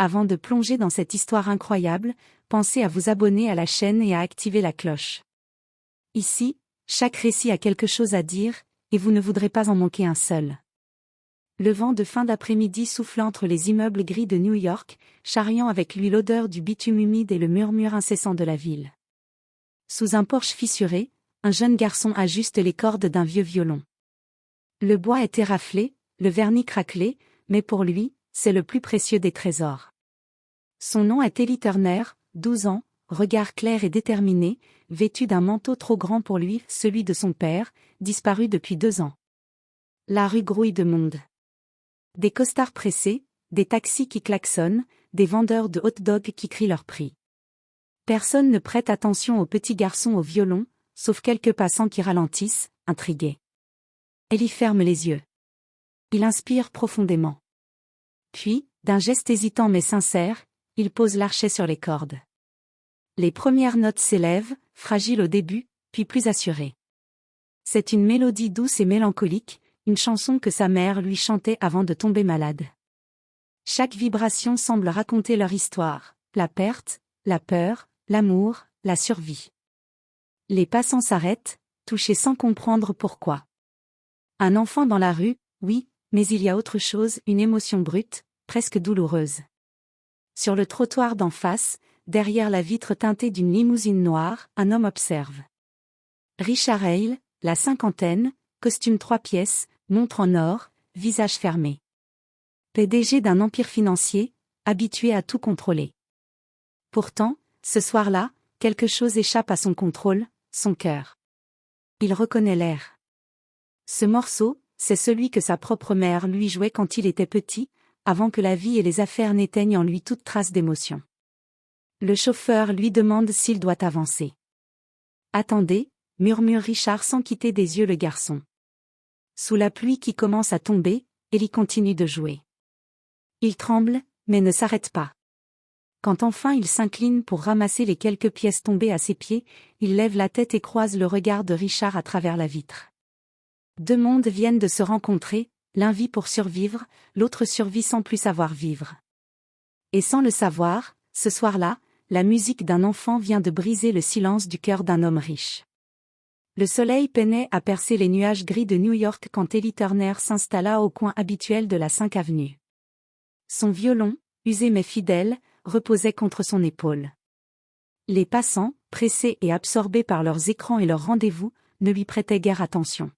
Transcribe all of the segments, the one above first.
Avant de plonger dans cette histoire incroyable, pensez à vous abonner à la chaîne et à activer la cloche. Ici, chaque récit a quelque chose à dire, et vous ne voudrez pas en manquer un seul. Le vent de fin d'après-midi souffle entre les immeubles gris de New York, charriant avec lui l'odeur du bitume humide et le murmure incessant de la ville. Sous un porche fissuré, un jeune garçon ajuste les cordes d'un vieux violon. Le bois est éraflé, le vernis craquelé, mais pour lui, c'est le plus précieux des trésors. Son nom est Ellie Turner, 12 ans, regard clair et déterminé, vêtu d'un manteau trop grand pour lui, celui de son père, disparu depuis 2 ans. La rue grouille de monde. Des costards pressés, des taxis qui klaxonnent, des vendeurs de hot-dogs qui crient leur prix. Personne ne prête attention au petit garçon au violon, sauf quelques passants qui ralentissent, intrigués. Ellie ferme les yeux. Il inspire profondément. Puis, d'un geste hésitant mais sincère, il pose l'archet sur les cordes. Les premières notes s'élèvent, fragiles au début, puis plus assurées. C'est une mélodie douce et mélancolique, une chanson que sa mère lui chantait avant de tomber malade. Chaque vibration semble raconter leur histoire, la perte, la peur, l'amour, la survie. Les passants s'arrêtent, touchés sans comprendre pourquoi. Un enfant dans la rue, oui, mais il y a autre chose, une émotion brute, presque douloureuse. Sur le trottoir d'en face, derrière la vitre teintée d'une limousine noire, un homme observe. Richard Hale, la cinquantaine, costume 3 pièces, montre en or, visage fermé. PDG d'un empire financier, habitué à tout contrôler. Pourtant, ce soir-là, quelque chose échappe à son contrôle, son cœur. Il reconnaît l'air. Ce morceau, c'est celui que sa propre mère lui jouait quand il était petit, avant que la vie et les affaires n'éteignent en lui toute trace d'émotion. Le chauffeur lui demande s'il doit avancer. « Attendez », murmure Richard sans quitter des yeux le garçon. Sous la pluie qui commence à tomber, Ellie continue de jouer. Il tremble, mais ne s'arrête pas. Quand enfin il s'incline pour ramasser les quelques pièces tombées à ses pieds, il lève la tête et croise le regard de Richard à travers la vitre. 2 mondes viennent de se rencontrer, l'un vit pour survivre, l'autre survit sans plus savoir vivre. Et sans le savoir, ce soir-là, la musique d'un enfant vient de briser le silence du cœur d'un homme riche. Le soleil peinait à percer les nuages gris de New York quand Ellie Turner s'installa au coin habituel de la 5 avenue. Son violon, usé mais fidèle, reposait contre son épaule. Les passants, pressés et absorbés par leurs écrans et leurs rendez-vous, ne lui prêtaient guère attention.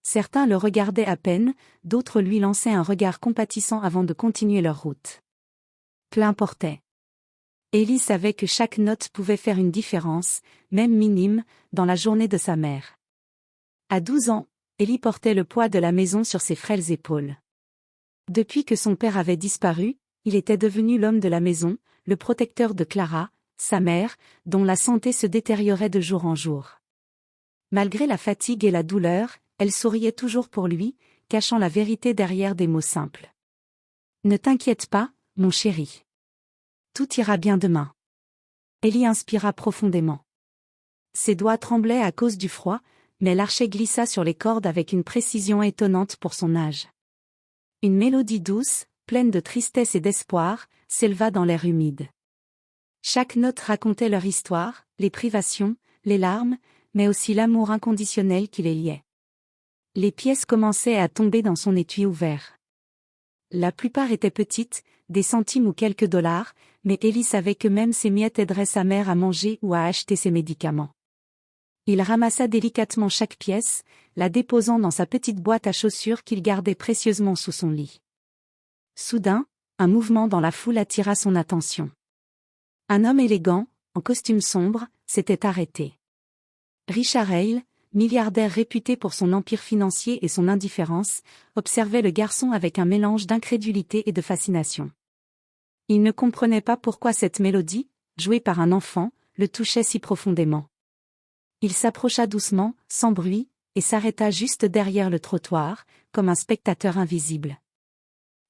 Certains le regardaient à peine, d'autres lui lançaient un regard compatissant avant de continuer leur route. Peu importait. Ellie savait que chaque note pouvait faire une différence, même minime, dans la journée de sa mère. À 12 ans, Ellie portait le poids de la maison sur ses frêles épaules. Depuis que son père avait disparu, il était devenu l'homme de la maison, le protecteur de Clara, sa mère, dont la santé se détériorait de jour en jour. Malgré la fatigue et la douleur, elle souriait toujours pour lui, cachant la vérité derrière des mots simples. « Ne t'inquiète pas, mon chéri. Tout ira bien demain. » Ellie inspira profondément. Ses doigts tremblaient à cause du froid, mais l'archet glissa sur les cordes avec une précision étonnante pour son âge. Une mélodie douce, pleine de tristesse et d'espoir, s'éleva dans l'air humide. Chaque note racontait leur histoire, les privations, les larmes, mais aussi l'amour inconditionnel qui les liait. Les pièces commençaient à tomber dans son étui ouvert. La plupart étaient petites, des centimes ou quelques dollars, mais Ellie savait que même ces miettes aideraient sa mère à manger ou à acheter ses médicaments. Il ramassa délicatement chaque pièce, la déposant dans sa petite boîte à chaussures qu'il gardait précieusement sous son lit. Soudain, un mouvement dans la foule attira son attention. Un homme élégant, en costume sombre, s'était arrêté. Richard Hale, milliardaire réputé pour son empire financier et son indifférence, observait le garçon avec un mélange d'incrédulité et de fascination. Il ne comprenait pas pourquoi cette mélodie, jouée par un enfant, le touchait si profondément. Il s'approcha doucement, sans bruit, et s'arrêta juste derrière le trottoir, comme un spectateur invisible.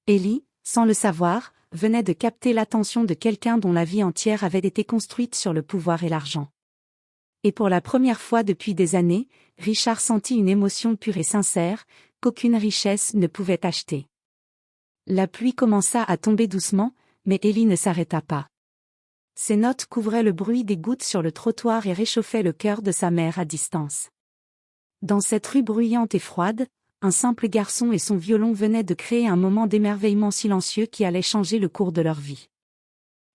Ellie, sans le savoir, venait de capter l'attention de quelqu'un dont la vie entière avait été construite sur le pouvoir et l'argent. Et pour la première fois depuis des années, Richard sentit une émotion pure et sincère, qu'aucune richesse ne pouvait acheter. La pluie commença à tomber doucement, Mais Ellie ne s'arrêta pas. Ses notes couvraient le bruit des gouttes sur le trottoir et réchauffaient le cœur de sa mère à distance. Dans cette rue bruyante et froide, un simple garçon et son violon venaient de créer un moment d'émerveillement silencieux qui allait changer le cours de leur vie.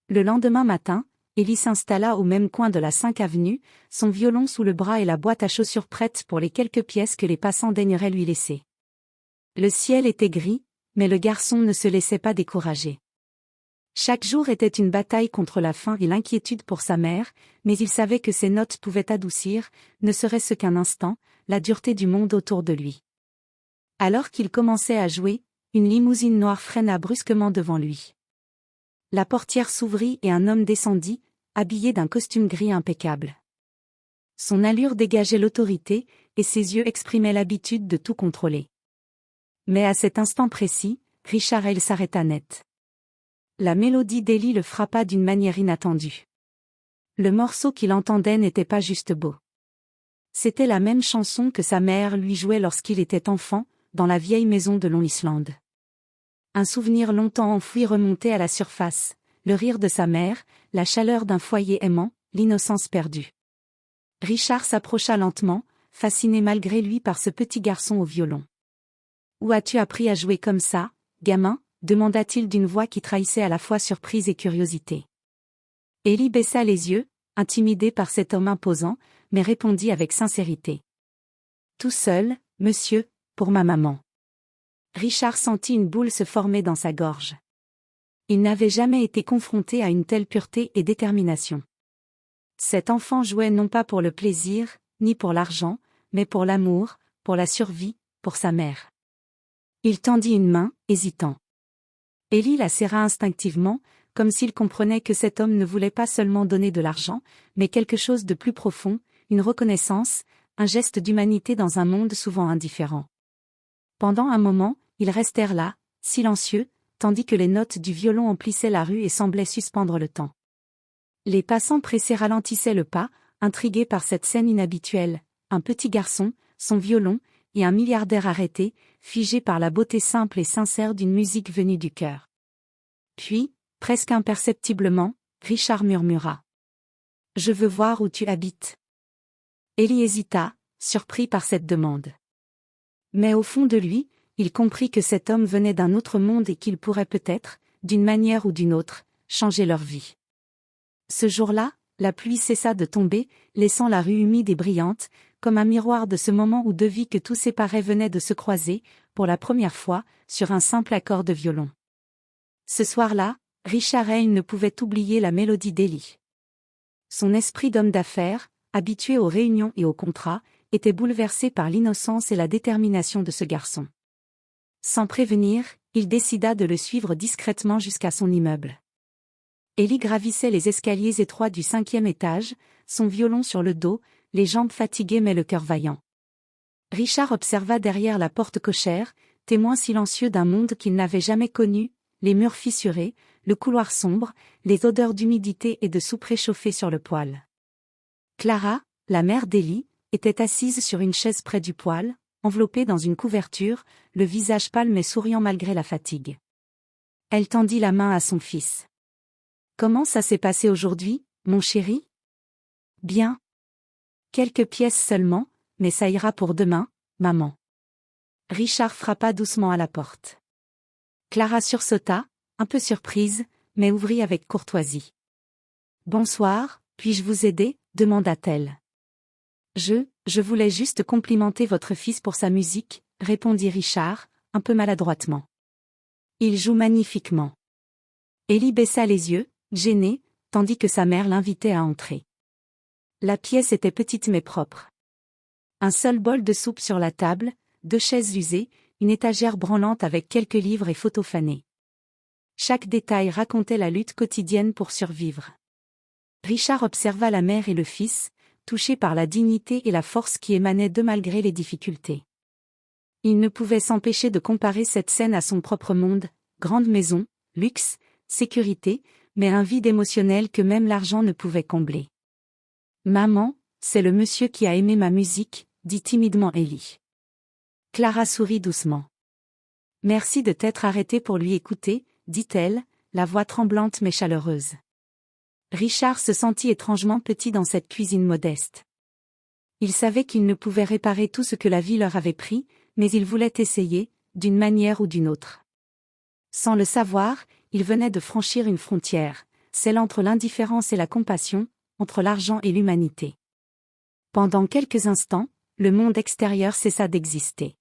Le lendemain matin, Ellie s'installa au même coin de la 5 avenue, son violon sous le bras et la boîte à chaussures prête pour les quelques pièces que les passants daigneraient lui laisser. Le ciel était gris, mais le garçon ne se laissait pas décourager. Chaque jour était une bataille contre la faim et l'inquiétude pour sa mère, mais il savait que ses notes pouvaient adoucir, ne serait-ce qu'un instant, la dureté du monde autour de lui. Alors qu'il commençait à jouer, une limousine noire freina brusquement devant lui. La portière s'ouvrit et un homme descendit, habillé d'un costume gris impeccable. Son allure dégageait l'autorité, et ses yeux exprimaient l'habitude de tout contrôler. Mais à cet instant précis, Richard Hale s'arrêta net. La mélodie d'Ellie le frappa d'une manière inattendue. Le morceau qu'il entendait n'était pas juste beau. C'était la même chanson que sa mère lui jouait lorsqu'il était enfant, dans la vieille maison de Long Island. Un souvenir longtemps enfoui remontait à la surface, le rire de sa mère, la chaleur d'un foyer aimant, l'innocence perdue. Richard s'approcha lentement, fasciné malgré lui par ce petit garçon au violon. « Où as-tu appris à jouer comme ça, gamin ?» demanda-t-il d'une voix qui trahissait à la fois surprise et curiosité. Ellie baissa les yeux, intimidée par cet homme imposant, mais répondit avec sincérité. « Tout seul, monsieur, pour ma maman. » Richard sentit une boule se former dans sa gorge. Il n'avait jamais été confronté à une telle pureté et détermination. Cet enfant jouait non pas pour le plaisir, ni pour l'argent, mais pour l'amour, pour la survie, pour sa mère. Il tendit une main, hésitant. Ellie la serra instinctivement, comme s'il comprenait que cet homme ne voulait pas seulement donner de l'argent, mais quelque chose de plus profond, une reconnaissance, un geste d'humanité dans un monde souvent indifférent. Pendant un moment, ils restèrent là, silencieux, tandis que les notes du violon emplissaient la rue et semblaient suspendre le temps. Les passants pressés ralentissaient le pas, intrigués par cette scène inhabituelle, un petit garçon, son violon, et un milliardaire arrêté, figé par la beauté simple et sincère d'une musique venue du cœur. Puis, presque imperceptiblement, Richard murmura. « Je veux voir où tu habites. » Ellie hésita, surpris par cette demande. Mais au fond de lui, il comprit que cet homme venait d'un autre monde et qu'il pourrait peut-être, d'une manière ou d'une autre, changer leur vie. Ce jour-là, la pluie cessa de tomber, laissant la rue humide et brillante, comme un miroir de ce moment où deux vies que tout séparait venaient de se croiser, pour la première fois, sur un simple accord de violon. Ce soir-là, Richard Hale ne pouvait oublier la mélodie d'Ellie. Son esprit d'homme d'affaires, habitué aux réunions et aux contrats, était bouleversé par l'innocence et la détermination de ce garçon. Sans prévenir, il décida de le suivre discrètement jusqu'à son immeuble. Ellie gravissait les escaliers étroits du 5e étage, son violon sur le dos, les jambes fatiguées mais le cœur vaillant. Richard observa derrière la porte cochère, témoin silencieux d'un monde qu'il n'avait jamais connu, les murs fissurés, le couloir sombre, les odeurs d'humidité et de soupe réchauffée sur le poêle. Clara, la mère d'Ellie, était assise sur une chaise près du poêle, enveloppée dans une couverture, le visage pâle mais souriant malgré la fatigue. Elle tendit la main à son fils. « Comment ça s'est passé aujourd'hui, mon chéri ? » « Bien. Quelques pièces seulement, mais ça ira pour demain, maman. » Richard frappa doucement à la porte. Clara sursauta, un peu surprise, mais ouvrit avec courtoisie. « Bonsoir, puis-je vous aider ?» demanda-t-elle. « Je voulais juste complimenter votre fils pour sa musique, » répondit Richard, un peu maladroitement. « Il joue magnifiquement. » Ellie baissa les yeux, gênée, tandis que sa mère l'invitait à entrer. La pièce était petite mais propre. Un seul bol de soupe sur la table, 2 chaises usées, une étagère branlante avec quelques livres et photos fanées. Chaque détail racontait la lutte quotidienne pour survivre. Richard observa la mère et le fils, touché par la dignité et la force qui émanaient d'eux malgré les difficultés. Il ne pouvait s'empêcher de comparer cette scène à son propre monde, grande maison, luxe, sécurité, mais un vide émotionnel que même l'argent ne pouvait combler. « Maman, c'est le monsieur qui a aimé ma musique, » dit timidement Ellie. Clara sourit doucement. « Merci de t'être arrêtée pour lui écouter, » dit-elle, la voix tremblante mais chaleureuse. Richard se sentit étrangement petit dans cette cuisine modeste. Il savait qu'il ne pouvait réparer tout ce que la vie leur avait pris, mais il voulait essayer, d'une manière ou d'une autre. Sans le savoir, il venait de franchir une frontière, celle entre l'indifférence et la compassion, entre l'argent et l'humanité. Pendant quelques instants, le monde extérieur cessa d'exister.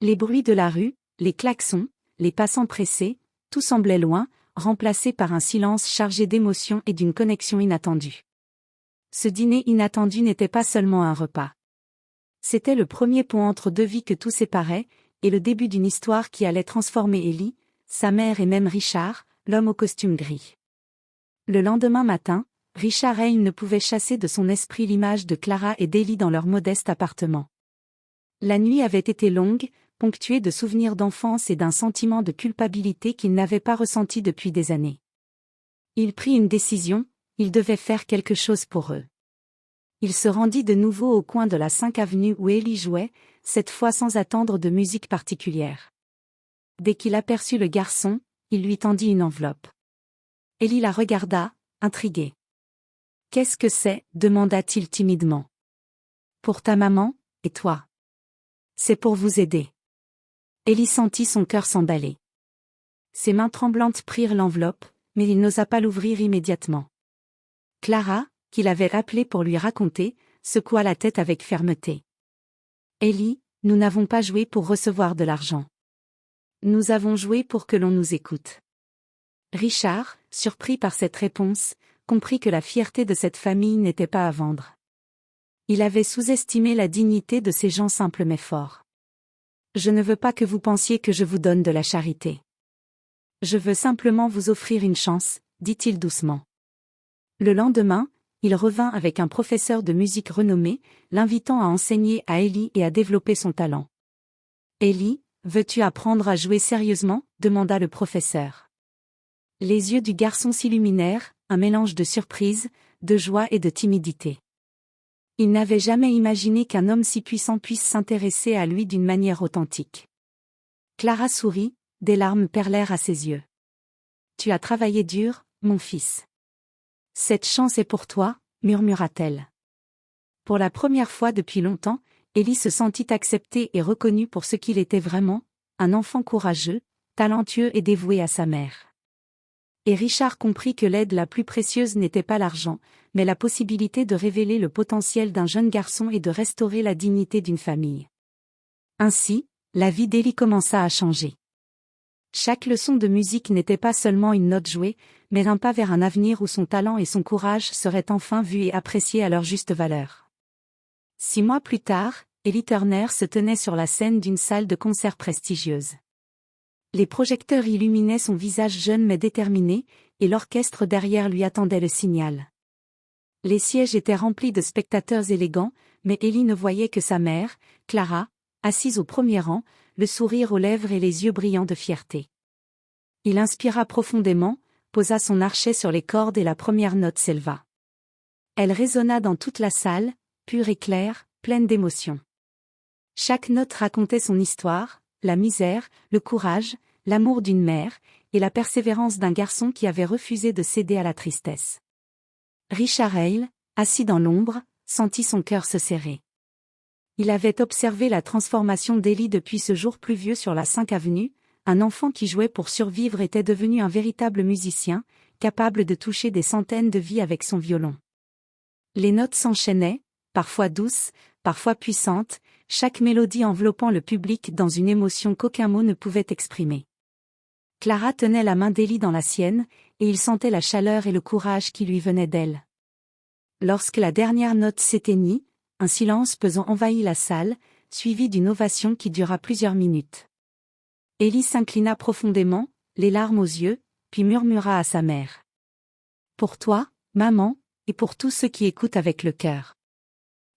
Les bruits de la rue, les klaxons, les passants pressés, tout semblait loin, remplacé par un silence chargé d'émotions et d'une connexion inattendue. Ce dîner inattendu n'était pas seulement un repas. C'était le premier pont entre deux vies que tout séparait, et le début d'une histoire qui allait transformer Ellie, sa mère et même Richard, l'homme au costume gris. Le lendemain matin, Richard Hale ne pouvait chasser de son esprit l'image de Clara et d'Ellie dans leur modeste appartement. La nuit avait été longue, ponctuée de souvenirs d'enfance et d'un sentiment de culpabilité qu'il n'avait pas ressenti depuis des années. Il prit une décision, il devait faire quelque chose pour eux. Il se rendit de nouveau au coin de la 5 avenue où Ellie jouait, cette fois sans attendre de musique particulière. Dès qu'il aperçut le garçon, il lui tendit une enveloppe. Ellie la regarda, intriguée. « Qu'est-ce que c'est » demanda-t-il timidement. « Pour ta maman, et toi. C'est pour vous aider. » Ellie sentit son cœur s'emballer. Ses mains tremblantes prirent l'enveloppe, mais il n'osa pas l'ouvrir immédiatement. Clara, qu'il avait appelée pour lui raconter, secoua la tête avec fermeté. « Ellie, nous n'avons pas joué pour recevoir de l'argent. Nous avons joué pour que l'on nous écoute. » Richard, surpris par cette réponse, comprit que la fierté de cette famille n'était pas à vendre. Il avait sous-estimé la dignité de ces gens simples mais forts. « Je ne veux pas que vous pensiez que je vous donne de la charité. Je veux simplement vous offrir une chance, » dit-il doucement. Le lendemain, il revint avec un professeur de musique renommé, l'invitant à enseigner à Ellie et à développer son talent. « Ellie, veux-tu apprendre à jouer sérieusement » demanda le professeur. Les yeux du garçon s'illuminèrent, un mélange de surprise, de joie et de timidité. Il n'avait jamais imaginé qu'un homme si puissant puisse s'intéresser à lui d'une manière authentique. Clara sourit, des larmes perlèrent à ses yeux. « Tu as travaillé dur, mon fils. Cette chance est pour toi, » murmura-t-elle. Pour la première fois depuis longtemps, Ellie se sentit acceptée et reconnue pour ce qu'il était vraiment, un enfant courageux, talentueux et dévoué à sa mère. Et Richard comprit que l'aide la plus précieuse n'était pas l'argent, mais la possibilité de révéler le potentiel d'un jeune garçon et de restaurer la dignité d'une famille. Ainsi, la vie d'Ellie commença à changer. Chaque leçon de musique n'était pas seulement une note jouée, mais un pas vers un avenir où son talent et son courage seraient enfin vus et appréciés à leur juste valeur. 6 mois plus tard, Ellie Turner se tenait sur la scène d'une salle de concert prestigieuse. Les projecteurs illuminaient son visage jeune mais déterminé, et l'orchestre derrière lui attendait le signal. Les sièges étaient remplis de spectateurs élégants, mais Ellie ne voyait que sa mère, Clara, assise au premier rang, le sourire aux lèvres et les yeux brillants de fierté. Il inspira profondément, posa son archet sur les cordes et la première note s'éleva. Elle résonna dans toute la salle, pure et claire, pleine d'émotion. Chaque note racontait son histoire, la misère, le courage, l'amour d'une mère, et la persévérance d'un garçon qui avait refusé de céder à la tristesse. Richard Hale, assis dans l'ombre, sentit son cœur se serrer. Il avait observé la transformation d'Ellie depuis ce jour pluvieux sur la 5 avenue, un enfant qui jouait pour survivre était devenu un véritable musicien, capable de toucher des centaines de vies avec son violon. Les notes s'enchaînaient, parfois douces, parfois puissantes, chaque mélodie enveloppant le public dans une émotion qu'aucun mot ne pouvait exprimer. Clara tenait la main d'Ellie dans la sienne, et il sentait la chaleur et le courage qui lui venaient d'elle. Lorsque la dernière note s'éteignit, un silence pesant envahit la salle, suivi d'une ovation qui dura plusieurs minutes. Ellie s'inclina profondément, les larmes aux yeux, puis murmura à sa mère. « Pour toi, maman, et pour tous ceux qui écoutent avec le cœur. »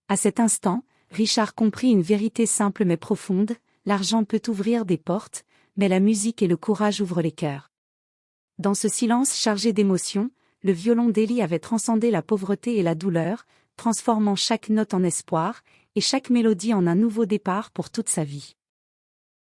À cet instant, Richard comprit une vérité simple mais profonde, l'argent peut ouvrir des portes, mais la musique et le courage ouvrent les cœurs. Dans ce silence chargé d'émotions, le violon d'Ellie avait transcendé la pauvreté et la douleur, transformant chaque note en espoir, et chaque mélodie en un nouveau départ pour toute sa vie.